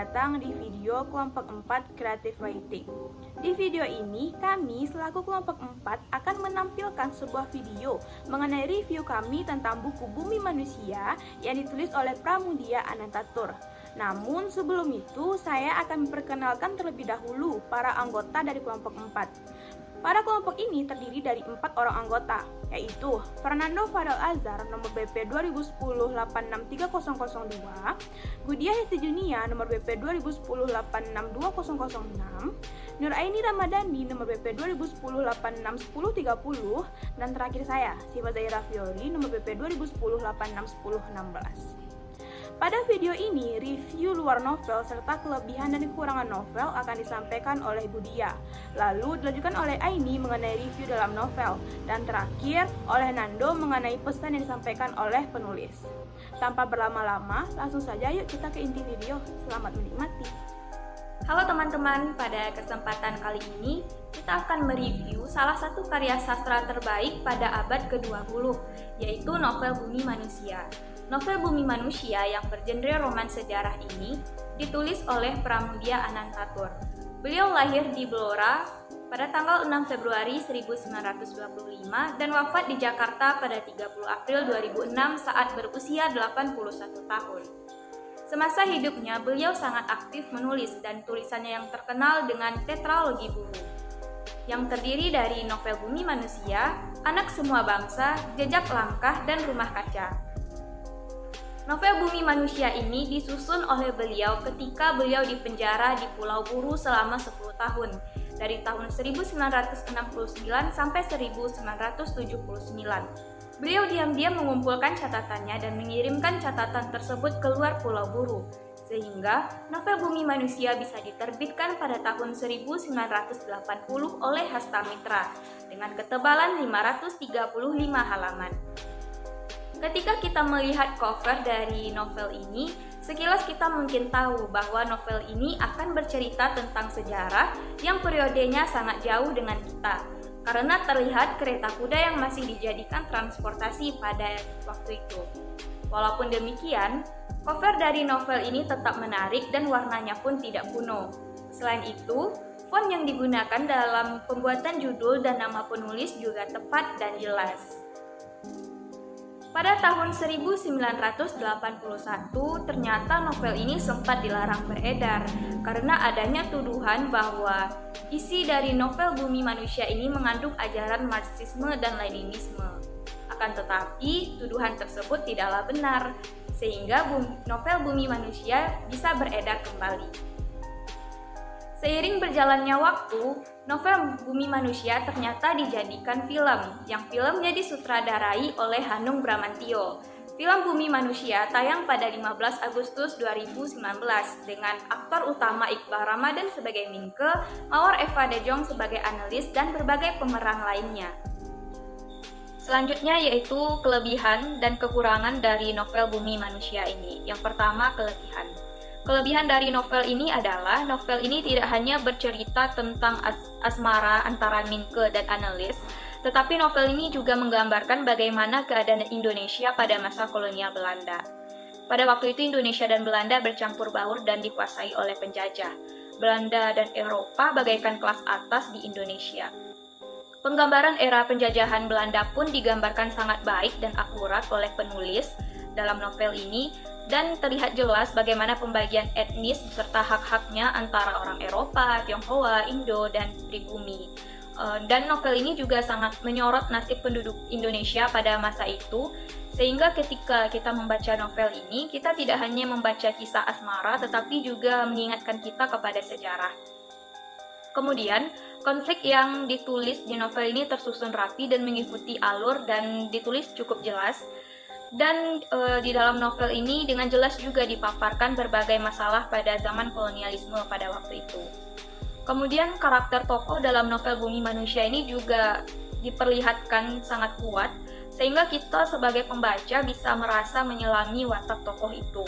datang di video kelompok 4 Creative Writing. Di video ini, kami selaku kelompok 4 akan menampilkan sebuah video mengenai review kami tentang buku Bumi Manusia yang ditulis oleh Pramudia Anantatur. Namun sebelum itu, saya akan memperkenalkan terlebih dahulu para anggota dari kelompok 4. Pada kelompok ini terdiri dari 4 orang anggota, yaitu Fernando Fadel Azhar nomor BP 2010-863002, Gudia Hesti Junia nomor BP 2010-862006, Nuraini Ramadhani nomor BP 2010-861030, dan terakhir saya, Siva Zaira Fiori nomor BP 2010-861016. Pada video ini, review luar novel serta kelebihan dan kekurangan novel akan disampaikan oleh Gudia. Lalu dilanjutkan oleh Aini mengenai review dalam novel. Dan terakhir, oleh Nando mengenai pesan yang disampaikan oleh penulis. Tanpa berlama-lama, langsung saja yuk kita ke inti video. Selamat menikmati. Halo teman-teman, pada kesempatan kali ini kita akan mereview salah satu karya sastra terbaik pada abad ke-20, yaitu novel Bumi Manusia. Novel Bumi Manusia yang bergenre roman sejarah ini ditulis oleh Pramudia Anantatur. Beliau lahir di Blora pada tanggal 6 Februari 1925 dan wafat di Jakarta pada 30 April 2006 saat berusia 81 tahun. Semasa hidupnya, beliau sangat aktif menulis dan tulisannya yang terkenal dengan tetralogi buku, yang terdiri dari novel Bumi Manusia, Anak Semua Bangsa, Jejak Langkah, dan Rumah Kaca. Novel Bumi Manusia ini disusun oleh beliau ketika beliau dipenjara di Pulau Buru selama 10 tahun, dari tahun 1969 sampai 1979. Beliau diam-diam mengumpulkan catatannya dan mengirimkan catatan tersebut keluar Pulau Buru, sehingga novel Bumi Manusia bisa diterbitkan pada tahun 1980 oleh Hasta Mitra dengan ketebalan 535 halaman. Ketika kita melihat cover dari novel ini, sekilas kita mungkin tahu bahwa novel ini akan bercerita tentang sejarah yang periodenya sangat jauh dengan kita, karena terlihat kereta kuda yang masih dijadikan transportasi pada waktu itu. Walaupun demikian, cover dari novel ini tetap menarik dan warnanya pun tidak kuno. Selain itu, font yang digunakan dalam pembuatan judul dan nama penulis juga tepat dan jelas. Pada tahun 1981, ternyata novel ini sempat dilarang beredar karena adanya tuduhan bahwa isi dari novel Bumi Manusia ini mengandung ajaran Marxisme dan Leninisme. Akan tetapi, tuduhan tersebut tidaklah benar, sehingga novel Bumi Manusia bisa beredar kembali. Seiring berjalannya waktu, novel Bumi Manusia ternyata dijadikan film, yang filmnya disutradarai oleh Hanung Bramantyo. Film Bumi Manusia tayang pada 15 Agustus 2019 dengan aktor utama Iqbal Ramadan sebagai Minke, Mawar Eva De Jong sebagai analis, dan berbagai pemeran lainnya. Selanjutnya yaitu kelebihan dan kekurangan dari novel Bumi Manusia ini. Yang pertama, kelebihan. Kelebihan dari novel ini adalah novel ini tidak hanya bercerita tentang asmara antara Minke dan analis, tetapi novel ini juga menggambarkan bagaimana keadaan Indonesia pada masa kolonial Belanda. Pada waktu itu Indonesia dan Belanda bercampur baur dan dikuasai oleh penjajah. Belanda dan Eropa bagaikan kelas atas di Indonesia. Penggambaran era penjajahan Belanda pun digambarkan sangat baik dan akurat oleh penulis dalam novel ini, dan terlihat jelas bagaimana pembagian etnis serta hak-haknya antara orang Eropa, Tionghoa, Indo, dan pribumi. Dan novel ini juga sangat menyorot nasib penduduk Indonesia pada masa itu, sehingga ketika kita membaca novel ini, kita tidak hanya membaca kisah asmara, tetapi juga mengingatkan kita kepada sejarah. Kemudian, konflik yang ditulis di novel ini tersusun rapi dan mengikuti alur dan ditulis cukup jelas. Dan di dalam novel ini dengan jelas juga dipaparkan berbagai masalah pada zaman kolonialisme pada waktu itu. Kemudian karakter tokoh dalam novel Bumi Manusia ini juga diperlihatkan sangat kuat, sehingga kita sebagai pembaca bisa merasa menyelami watak tokoh itu.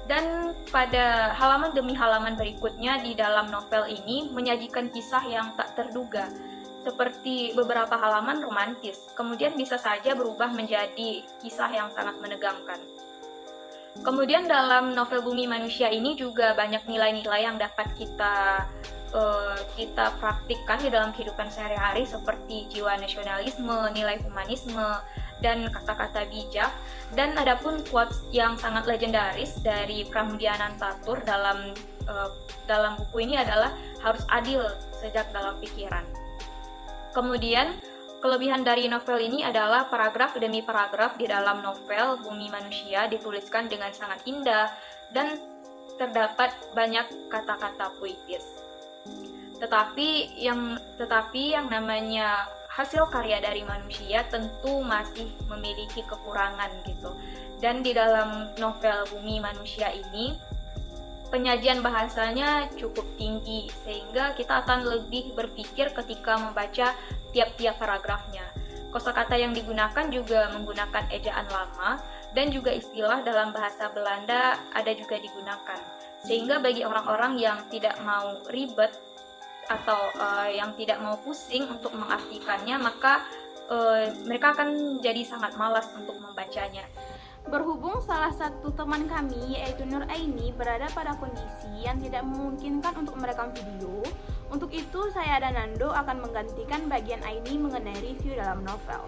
Dan pada halaman demi halaman berikutnya di dalam novel ini menyajikan kisah yang tak terduga, seperti beberapa halaman romantis, kemudian bisa saja berubah menjadi kisah yang sangat menegangkan. Kemudian dalam novel Bumi Manusia ini juga banyak nilai-nilai yang dapat kita praktikkan di dalam kehidupan sehari-hari seperti jiwa nasionalisme, nilai humanisme, dan kata-kata bijak. Dan adapun quotes yang sangat legendaris dari Pramudiana Tatur dalam buku ini adalah harus adil sejak dalam pikiran. Kemudian kelebihan dari novel ini adalah paragraf demi paragraf di dalam novel Bumi Manusia dituliskan dengan sangat indah dan terdapat banyak kata-kata puitis. Tetapi yang namanya hasil karya dari manusia tentu masih memiliki kekurangan gitu. Dan di dalam novel Bumi Manusia ini penyajian bahasanya cukup tinggi sehingga kita akan lebih berpikir ketika membaca tiap-tiap paragrafnya. Kosakata yang digunakan juga menggunakan ejaan lama dan juga istilah dalam bahasa Belanda ada juga digunakan. Sehingga bagi orang-orang yang tidak mau ribet atau yang tidak mau pusing untuk mengartikannya, maka mereka akan jadi sangat malas untuk membacanya. Berhubung salah satu teman kami, yaitu Nur Aini, berada pada kondisi yang tidak memungkinkan untuk merekam video, untuk itu saya dan Nando akan menggantikan bagian Aini mengenai review dalam novel.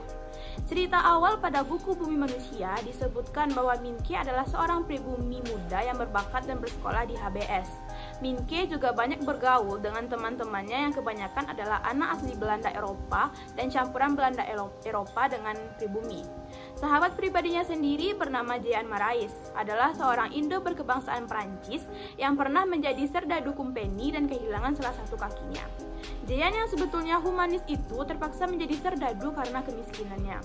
Cerita awal pada buku Bumi Manusia disebutkan bahwa Minke adalah seorang pribumi muda yang berbakat dan bersekolah di HBS. Minke juga banyak bergaul dengan teman-temannya yang kebanyakan adalah anak asli Belanda Eropa dan campuran Belanda Eropa dengan pribumi. Sahabat pribadinya sendiri bernama Jean Marais, adalah seorang Indo berkebangsaan Prancis yang pernah menjadi serdadu kumpeni dan kehilangan salah satu kakinya. Jean yang sebetulnya humanis itu terpaksa menjadi serdadu karena kemiskinannya.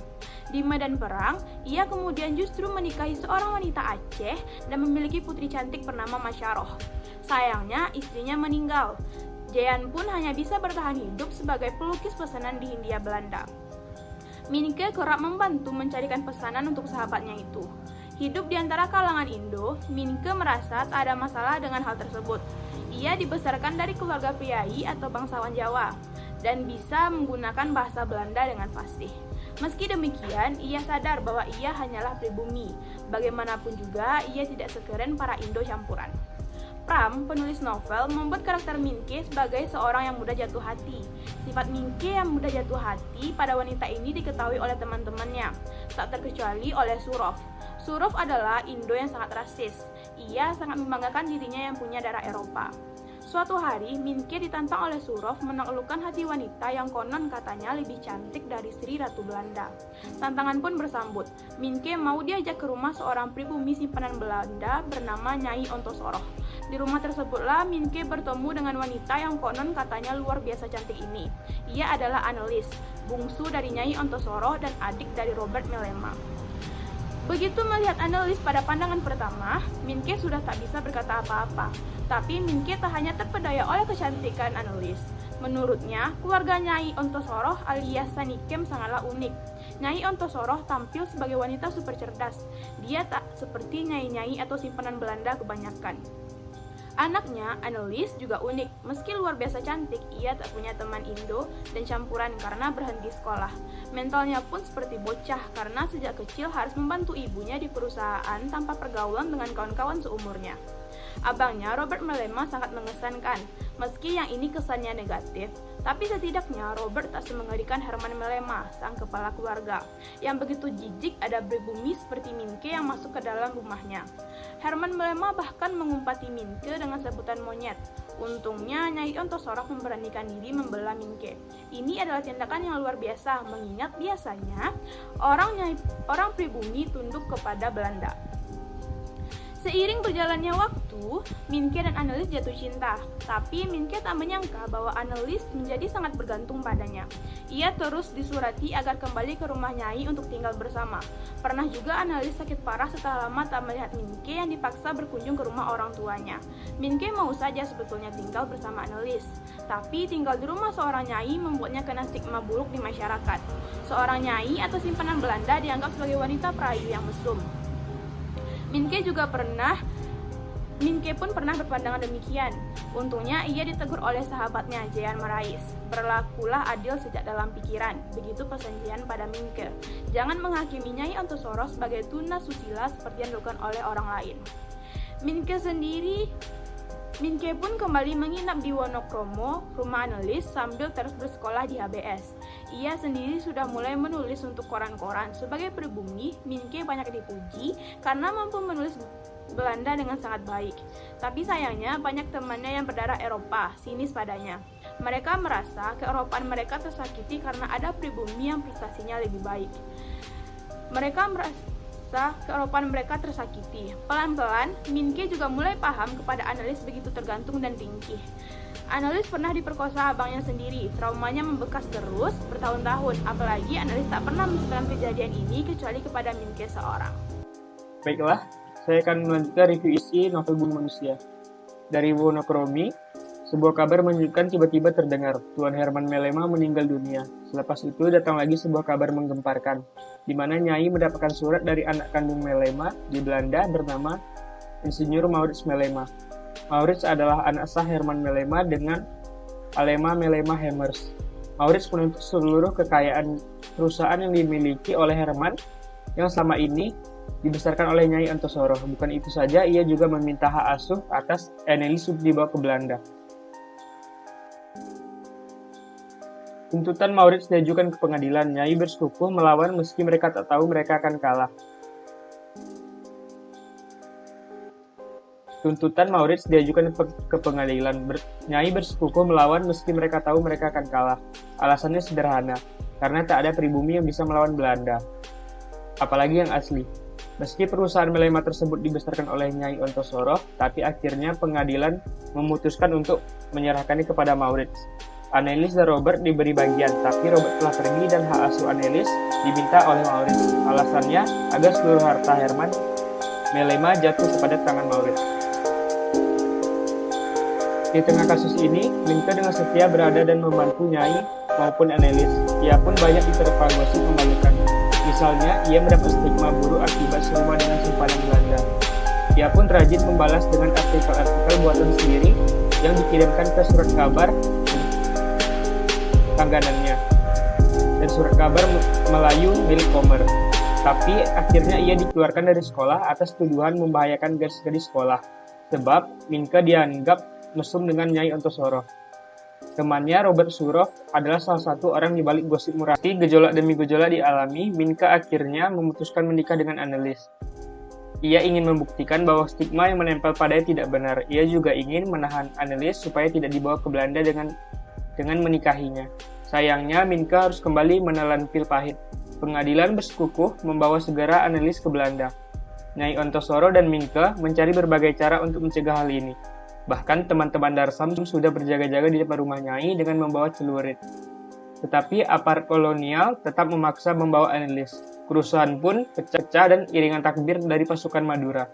Di medan perang, ia kemudian justru menikahi seorang wanita Aceh dan memiliki putri cantik bernama Masyaroh. Sayangnya, istrinya meninggal. Jean pun hanya bisa bertahan hidup sebagai pelukis pesanan di Hindia Belanda. Minke kerap membantu mencarikan pesanan untuk sahabatnya itu. Hidup di antara kalangan Indo, Minke merasa tak ada masalah dengan hal tersebut. Ia dibesarkan dari keluarga priai atau bangsawan Jawa dan bisa menggunakan bahasa Belanda dengan fasih. Meski demikian, ia sadar bahwa ia hanyalah pribumi. Bagaimanapun juga, ia tidak sekeren para Indo campuran. Pram, penulis novel, membuat karakter Minke sebagai seorang yang mudah jatuh hati. Sifat Minke yang mudah jatuh hati pada wanita ini diketahui oleh teman-temannya, tak terkecuali oleh Surov. Surov adalah Indo yang sangat rasis. Ia sangat membanggakan dirinya yang punya darah Eropa. Suatu hari, Minke ditantang oleh Surov menaklukkan hati wanita yang konon katanya lebih cantik dari Sri Ratu Belanda. Tantangan pun bersambut. Minke mau diajak ke rumah seorang pribumi simpanan Belanda bernama Nyai Ontosoroh. Di rumah tersebutlah Minke bertemu dengan wanita yang konon katanya luar biasa cantik ini. Ia adalah Annelies, bungsu dari Nyai Ontosoroh dan adik dari Robert Mellema. Begitu melihat Annelies pada pandangan pertama, Minke sudah tak bisa berkata apa-apa. Tapi Minke tak hanya terpedaya oleh kecantikan Annelies. Menurutnya, keluarga Nyai Ontosoroh alias Sanikem sangatlah unik. Nyai Ontosoroh tampil sebagai wanita super cerdas. Dia tak seperti nyai-nyai atau simpanan Belanda kebanyakan. Anaknya, Annelies, juga unik. Meski luar biasa cantik, ia tak punya teman Indo dan campuran karena berhenti sekolah. Mentalnya pun seperti bocah karena sejak kecil harus membantu ibunya di perusahaan tanpa pergaulan dengan kawan-kawan seumurnya. Abangnya, Robert Mellema, sangat mengesankan. Meski yang ini kesannya negatif, tapi setidaknya Robert tak semengerikan Herman Mellema, sang kepala keluarga, yang begitu jijik ada pribumi seperti Minke yang masuk ke dalam rumahnya. Herman Mellema bahkan mengumpati Minke dengan sebutan monyet. Untungnya Nyai Ontosoroh memberanikan diri membela Minke. Ini adalah tindakan yang luar biasa, mengingat biasanya orang pribumi tunduk kepada Belanda. Seiring berjalannya waktu, Minke dan Annelies jatuh cinta. Tapi Minke tak menyangka bahwa Annelies menjadi sangat bergantung padanya. Ia terus disurati agar kembali ke rumah Nyai untuk tinggal bersama. Pernah juga Annelies sakit parah setelah lama tak melihat Minke yang dipaksa berkunjung ke rumah orang tuanya. Minke mau saja sebetulnya tinggal bersama Annelies. Tapi tinggal di rumah seorang Nyai membuatnya kena stigma buruk di masyarakat. Seorang Nyai atau simpanan Belanda dianggap sebagai wanita perayu yang mesum. Minke juga pernah Minke pun pernah berpandangan demikian. Untungnya ia ditegur oleh sahabatnya Jean Marais. Berlakulah adil sejak dalam pikiran. Begitu pesan Jean pada Minke. Jangan menghakimi Nyai Ontosoro sebagai tuna susila seperti yang dilakukan oleh orang lain. Minke pun kembali menginap di Wonokromo, rumah analis, sambil terus bersekolah di HBS. Ia sendiri sudah mulai menulis untuk koran-koran. Sebagai pribumi, Minke banyak dipuji karena mampu menulis Belanda dengan sangat baik. Tapi sayangnya banyak temannya yang berdarah Eropa sinis padanya. Mereka merasa keeropaan mereka tersakiti karena ada pribumi yang prestasinya lebih baik. Mereka merasa keeropaan mereka tersakiti. Pelan-pelan, Minke juga mulai paham kepada analis begitu tergantung dan ringkih. Analis pernah diperkosa abangnya sendiri. Traumanya membekas terus bertahun-tahun. Apalagi analis tak pernah menceritakan kejadian ini kecuali kepada Minke seorang. Baiklah, saya akan melanjutkan review isi novel Bumi Manusia. Dari Wonokromi, sebuah kabar menunjukkan tiba-tiba terdengar, Tuan Herman Melema meninggal dunia. Selepas itu datang lagi sebuah kabar menggemparkan, di mana Nyai mendapatkan surat dari anak kandung Melema di Belanda bernama Insinyur Maurits Melema. Maurits adalah anak sah Herman Melema dengan Alema Melema Hemmers. Maurits menuntut seluruh kekayaan perusahaan yang dimiliki oleh Herman yang selama ini dibesarkan oleh Nyai Ontosoro. Bukan itu saja, ia juga meminta hak asuh atas Annelies untuk dibawa ke Belanda. Tuntutan Maurits diajukan ke pengadilan. Nyai bersekukuh melawan meski mereka tak tahu mereka akan kalah. Tuntutan Maurits diajukan ke pengadilan. Nyai bersekukuh melawan meski mereka tahu mereka akan kalah. Alasannya sederhana, karena tak ada pribumi yang bisa melawan Belanda, apalagi yang asli. Meski perusahaan Melema tersebut dibesarkan oleh Nyai Ontosoro, tapi akhirnya pengadilan memutuskan untuk menyerahkannya kepada Maurits. Annelies dan Robert diberi bagian, tapi Robert telah pergi dan hak asuh Annelies diminta oleh Maurits. Alasannya agar seluruh harta Herman Melema jatuh kepada tangan Maurits. Di tengah kasus ini, Minke dengan setia berada dan membantu Nyai maupun Annelies. Ia pun banyak diterpa gosip memalukan. Misalnya, ia mendapat stigma buruk akibat serumah dengan simpanan Belanda. Ia pun rajin membalas dengan artikel-artikel buatan sendiri yang dikirimkan ke surat kabar langganannya dan surat kabar Melayu milik Kommer. Tapi akhirnya ia dikeluarkan dari sekolah atas tuduhan membahayakan gadis-gadis sekolah, sebab Minke dianggap mesum dengan Nyai Ontosoro. Temannya Robert Surov adalah salah satu orang di balik gosip murah. Gejolak demi gejolak dialami, Minke akhirnya memutuskan menikah dengan Annelies. Ia ingin membuktikan bahwa stigma yang menempel padanya tidak benar. Ia juga ingin menahan Annelies supaya tidak dibawa ke Belanda dengan menikahinya. Sayangnya, Minke harus kembali menelan pil pahit. Pengadilan bersekukuh membawa segera Annelies ke Belanda. Nyai Ontosoro dan Minke mencari berbagai cara untuk mencegah hal ini. Bahkan teman-teman Darsam sudah berjaga-jaga di depan rumah Nyai dengan membawa celurit. Tetapi aparat kolonial tetap memaksa membawa Annelies. Kerusuhan pun pecah dan iringan takbir dari pasukan Madura.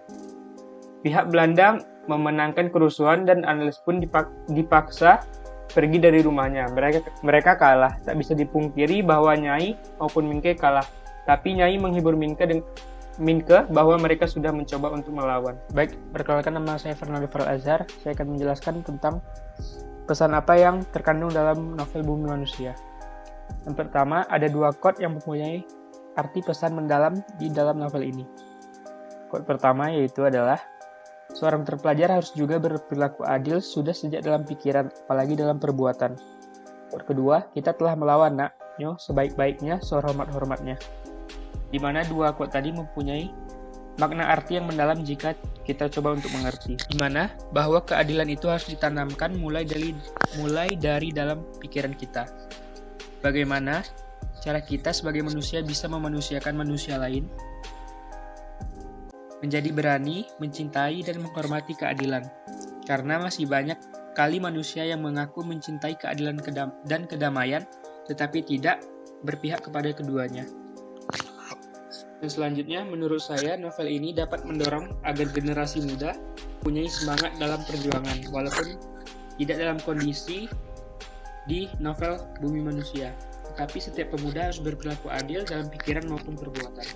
Pihak Belanda memenangkan kerusuhan dan Annelies pun dipaksa pergi dari rumahnya. Mereka kalah. Tak bisa dipungkiri bahwa Nyai maupun Minke kalah. Tapi Nyai menghibur Minke bahwa mereka sudah mencoba untuk melawan. Baik, perkenalkan, nama saya Fernando Azhar. Saya akan menjelaskan tentang pesan apa yang terkandung dalam novel Bumi Manusia. Yang pertama, ada dua quote yang mempunyai arti pesan mendalam di dalam novel ini. Quote pertama yaitu adalah, seorang terpelajar harus juga berperilaku adil sudah sejak dalam pikiran, apalagi dalam perbuatan. Quote kedua, kita telah melawan nak, nyo sebaik-baiknya, sehormat-hormatnya. Di mana dua quote tadi mempunyai makna arti yang mendalam jika kita coba untuk mengerti. Di mana bahwa keadilan itu harus ditanamkan mulai dari dalam pikiran kita. Bagaimana cara kita sebagai manusia bisa memanusiakan manusia lain? Menjadi berani, mencintai, dan menghormati keadilan. Karena masih banyak kali manusia yang mengaku mencintai keadilan dan kedamaian, tetapi tidak berpihak kepada keduanya. Dan selanjutnya, menurut saya, novel ini dapat mendorong agar generasi muda punya semangat dalam perjuangan, walaupun tidak dalam kondisi di novel Bumi Manusia. Tetapi setiap pemuda harus berperilaku adil dalam pikiran maupun perbuatan.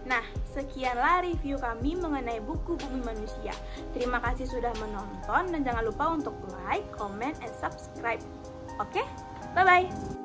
Nah, sekianlah review kami mengenai buku Bumi Manusia. Terima kasih sudah menonton dan jangan lupa untuk like, comment, and subscribe. Oke? Bye-bye!